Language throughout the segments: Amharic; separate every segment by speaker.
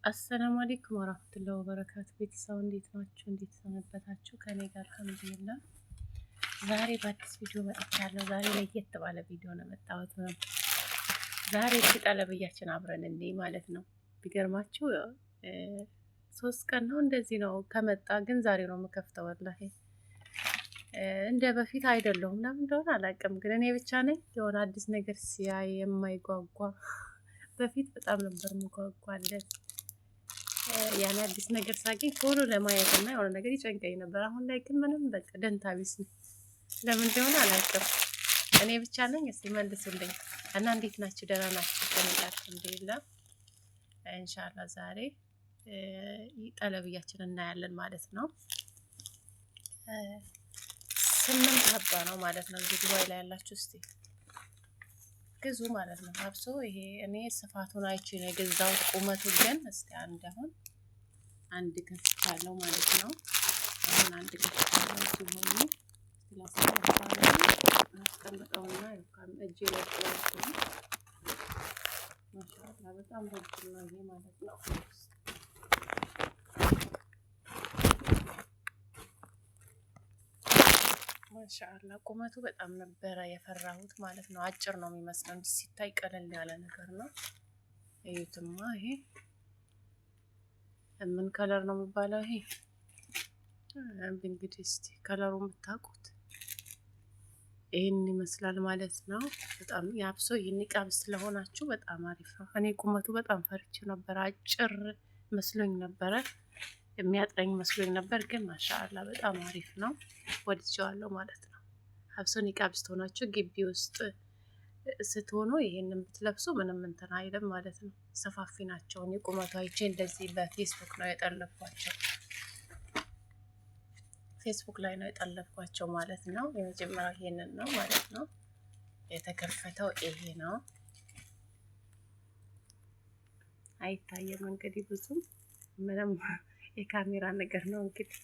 Speaker 1: አሰላሙ አለይኩም ወራህመቱላሂ ወበረካቱ። ቤተሰብ እንዴት ናችሁ? እንዴት ሰነበታችሁ? ከኔ ጋር አልሐምዱሊላህ። ዛሬ በአዲስ ቪዲዮ መጥቻለሁ። ዛሬ ለየት ባለ ቪዲዮ ነው የመጣሁት። ዛሬ ቀለብያችን አብረን እንዴ ማለት ነው። ቢገርማችሁ 3 ቀን ነው እንደዚህ ነው ከመጣ፣ ግን ዛሬ ነው የምከፍተው። ወላሂ እንደ በፊት አይደለሁም። ለምን እንደሆነ አላውቅም፣ ግን እኔ ብቻ ነኝ የሆነ አዲስ ነገር ሲያይ የማይጓጓ። በፊት በጣም ነበር የምጓጓለት። ያን አዲስ ነገር ሳገኝ ቶሎ ለማየት እና የሆነ ነገር ይጨንቀኝ ነበር። አሁን ላይ ግን ምንም በቃ ደንታ ቢስ ነው። ለምን እንደሆነ አላውቅም። እኔ ብቻ ነኝ? እስቲ መልሱልኝ። እና እንዴት ናችሁ? ደህና ናችሁ? ከነጋችሁ እንደሌላ ኢንሻአላህ ዛሬ ጠለብያችን እናያለን ማለት ነው። 8 ሀባ ነው ማለት ነው። እዚህ ዱባይ ላይ ያላችሁ እስቲ ግዙ ማለት ነው። አብሶ ይሄ እኔ ስፋቱን አይቼ ነው የገዛሁት። ቁመቱ ግን እስቲ አንድ ከፍቻለሁ ማለት ነው። አሁን አንድ ከፍቻለሁ ሲሆኑ አስቀምጠውና እጄ ላይ ጥላችሁ ማሻአላ በጣም ረጅም ነው ይሄ ማለት ነው። ማሻአላ ቁመቱ በጣም ነበረ የፈራሁት ማለት ነው። አጭር ነው የሚመስለው፣ ሲታይ ቀለል ያለ ነገር ነው። እዩትማ፣ ይሄ ምን ከለር ነው የሚባለው? ይሄ እንግዲህ እስቲ ከለሩ የምታውቁት ይሄን ይመስላል ማለት ነው። በጣም ያብሶ ይንቃብ ስለሆናችሁ በጣም አሪፍ ነው። እኔ ቁመቱ በጣም ፈርቼ ነበር፣ አጭር መስሎኝ ነበረ፣ የሚያጥረኝ መስሎኝ ነበር። ግን ማሻአላ በጣም አሪፍ ነው፣ ወድጄዋለሁ ማለት ነው። አብሶ ኒቃብ ስትሆናችሁ ግቢ ውስጥ ስትሆኑ ይሄንን ብትለብሱ ምንም እንትን አይልም ማለት ነው። ሰፋፊ ናቸው። እኔ ቁመቱ አይቼ እንደዚህ በፌስቡክ ነው የጠለብኳቸው፣ ፌስቡክ ላይ ነው የጠለብኳቸው ማለት ነው። የመጀመሪያው ይሄንን ነው ማለት ነው። የተከፈተው ይሄ ነው። አይታየም እንግዲህ ብዙም ምንም የካሜራ ነገር ነው እንግዲህ።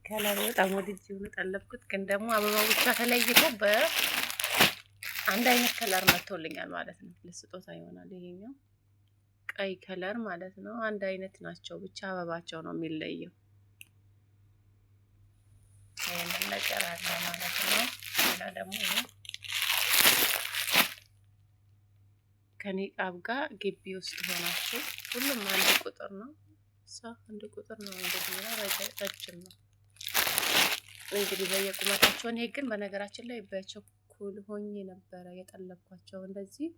Speaker 1: ከለሩ በጣም ወድጄው ነው ጠለብኩት። ግን ደግሞ አበባው ብቻ ተለይቶ በአንድ አይነት ከለር መጥቶልኛል ማለት ነው። ለስጦታ ይሆናል። ይሄኛው ቀይ ከለር ማለት ነው። አንድ አይነት ናቸው፣ ብቻ አበባቸው ነው የሚለየው። ይሄንን ነገር አለ ማለት ነው። እና ደግሞ ከኒቃብ ጋር ግቢ ውስጥ ሆናችሁ ሁሉም አንድ ቁጥር ነው። አንድ ቁጥር ነው እንግዲህ ረጅም ነው እንግዲህ በየቁመታቸው። እኔ ግን በነገራችን ላይ በቸኩል ሆኜ ነበረ የጠለብኳቸው። እንደዚህ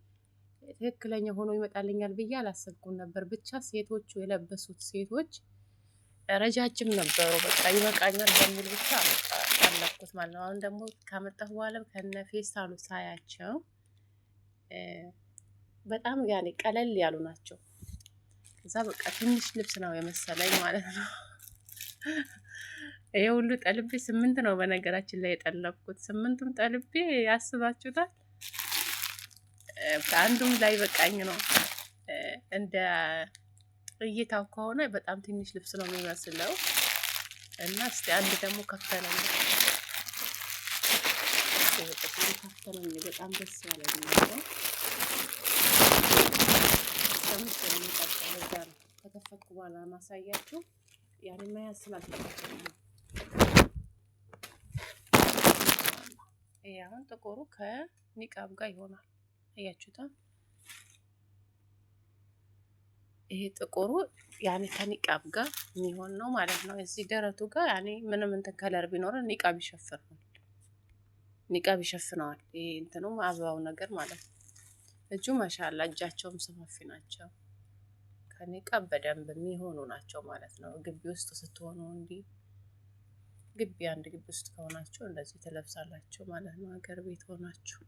Speaker 1: ትክክለኛ ሆኖ ይመጣልኛል ብዬ አላሰብኩም ነበር። ብቻ ሴቶቹ የለበሱት ሴቶች ረጃጅም ነበሩ። በቃ ይበቃኛል በሚል ብቻ ጠለብኩት ማለት ነው። አሁን ደግሞ ካመጣሁ በኋላ ከነ ፌስታሉ ሳያቸው በጣም ያኔ ቀለል ያሉ ናቸው። ከዛ በቃ ትንሽ ልብስ ነው የመሰለኝ ማለት ነው። ይሄ ሁሉ ጠልቤ 8 ነው በነገራችን ላይ የጠለብኩት። 8ቱም ጠልቤ ያስባችሁታል። ከአንዱም ላይ በቃኝ ነው። እንደ እይታው ከሆነ በጣም ትንሽ ልብስ ነው የሚመስለው። እና እስቲ አንድ ደግሞ ከፈለኝ በጣም ደስ ያለኝ ነው። ከተፈኩ በኋላ ማሳያችሁ ያኔ መያዝ ስላልፈለኩ ነው። ይሄ አሁን ጥቁሩ ከኒቃብ ጋር ይሆናል። አያችሁታ? ይሄ ጥቁሩ ያኔ ከኒቃብ ጋር የሚሆን ነው ማለት ነው። እዚህ ደረቱ ጋር ያኔ ምንም እንትን ከለር ቢኖር ኒቃብ ይሸፍነዋል። ይሄ እንትኑ አበባው ነገር ማለት ነው። እጁ ማሻአላ እጃቸውም ሰፋፊ ናቸው። ከኒቃብ በደንብ የሚሆኑ ናቸው ማለት ነው። ግቢ ውስጥ ስትሆኑ እንዲህ አንድ ግቢ ውስጥ ከሆናችሁ እንደዚህ ትለብሳላችሁ ማለት ነው። ሀገር ቤት ሆናችሁ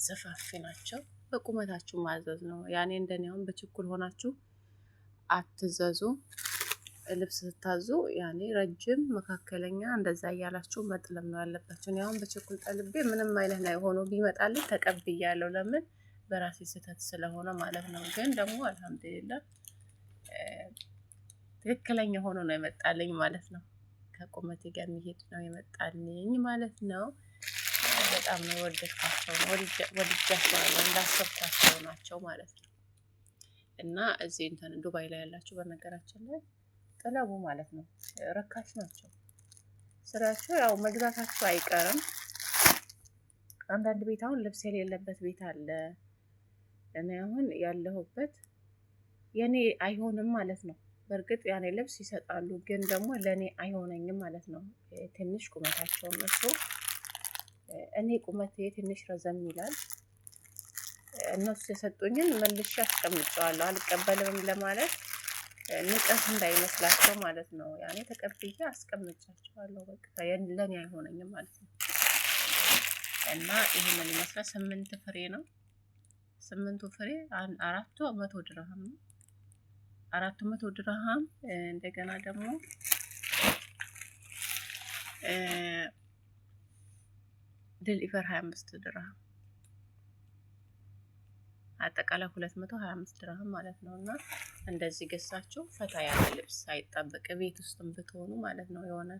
Speaker 1: ሰፋፊ ናቸው። በቁመታችሁ ማዘዝ ነው። ያኔ እንደኔ አሁን በችኩል ሆናችሁ አትዘዙ። ልብስ ስታዙ ያኔ ረጅም፣ መካከለኛ እንደዛ እያላችሁ መጥለም ነው ያለባችሁ። እኔ አሁን በችኩል ጠልቤ ምንም አይነት ላይ ሆኖ ቢመጣልኝ ተቀብያለሁ። ለምን? በራሴ ስህተት ስለሆነ ማለት ነው። ግን ደግሞ አልሐምዱሊላህ ትክክለኛ ሆኖ ነው የመጣልኝ ማለት ነው። ከቁመቴ ጋር የሚሄድ ነው የመጣልኝ ማለት ነው። በጣም ነው የወደድኳቸው ነው ወድጃቸዋለሁ። እንዳሰብኳቸው ናቸው ማለት ነው። እና እዚህ እንትን ዱባይ ላይ ያላችሁ በነገራችን ላይ ጥለቡ ማለት ነው። ረካሽ ናቸው። ስራቸው ያው መግዛታቸው አይቀርም። አንዳንድ ቤት አሁን ልብስ የሌለበት ቤት አለ። እኔ አሁን ያለሁበት የኔ አይሆንም ማለት ነው። በእርግጥ ያኔ ልብስ ይሰጣሉ፣ ግን ደግሞ ለኔ አይሆነኝም ማለት ነው። ትንሽ ቁመታቸው እነሱ እኔ ቁመቴ ትንሽ ረዘም ይላል። እነሱ የሰጡኝን መልሼ አስቀምጨዋለሁ። አልቀበልም ለማለት ንቀት እንዳይመስላቸው ማለት ነው። ያኔ ተቀብዬ አስቀምጫቸዋለሁ። በቃ ለኔ አይሆነኝም ማለት ነው። እና ይሄንን ይመስላል። 8 ፍሬ ነው። 8 ፍሬ 400 ድርሃም ነው። 400 ድርሃም። እንደገና ደግሞ ዴሊቨር 25 ድርሃም፣ አጠቃላይ 225 ድርሃም ማለት ነው። እና እንደዚህ ገሳችሁ ፈታ ያለ ልብስ አይጣበቅ ቤት ውስጥም ብትሆኑ ማለት ነው። የሆነ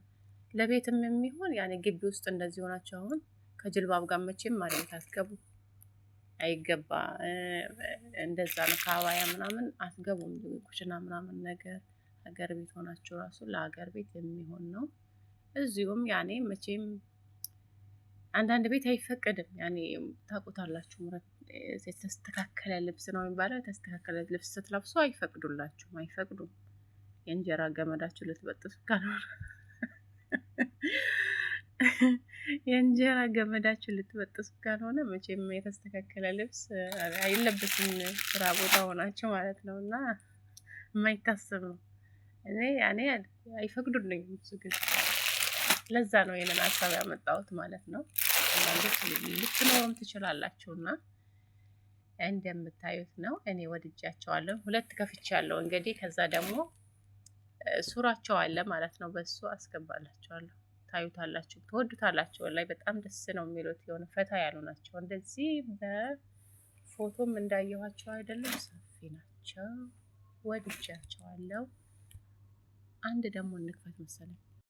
Speaker 1: ለቤትም የሚሆን ያኔ ግቢ ውስጥ እንደዚህ ሆናችሁ አሁን ከጅልባብ ጋር መቼም ማለት አትገቡ አይገባ። እንደዛ ነው። ከአባያ ምናምን አትገቡም። ኩሽና ምናምን ነገር ሀገር ቤት ሆናችሁ ራሱ ለሀገር ቤት የሚሆን ነው። እዚሁም ያኔ መቼም አንዳንድ ቤት አይፈቀድም። ያኔ ታውቁታላችሁ። የተስተካከለ ልብስ ነው የሚባለው። የተስተካከለ ልብስ ስትለብሱ አይፈቅዱላችሁም፣ አይፈቅዱም። የእንጀራ ገመዳችሁ ልትበጥሱ ካልሆነ የእንጀራ ገመዳችሁ ልትበጥሱ ካልሆነ መቼም የተስተካከለ ልብስ አይለበስም ስራ ቦታ ሆናችሁ ማለት ነው። እና የማይታሰብ ነው። እኔ ያኔ አይፈቅዱልኝም ብዙ ጊዜ። ለዛ ነው ይሄንን ሀሳብ ያመጣሁት ማለት ነው። አንዳንዶች ልትኖሩም ትችላላችሁና እንደምታዩት ነው። እኔ ወድጃቸዋለሁ። 2 ከፍቻለሁ እንግዲህ። ከዛ ደግሞ ሱራቸው አለ ማለት ነው። በሱ አስገባላችኋለሁ። ታዩታላችሁ፣ ትወዱታላችሁ። ላይ በጣም ደስ ነው የሚሉት። የሆነ ፈታ ያሉ ናቸው። እንደዚህ በፎቶም እንዳየኋቸው አይደለም፣ ሰፊ ናቸው። ወድጃቸዋለሁ። አንድ ደግሞ እንክፈት መሰለኝ።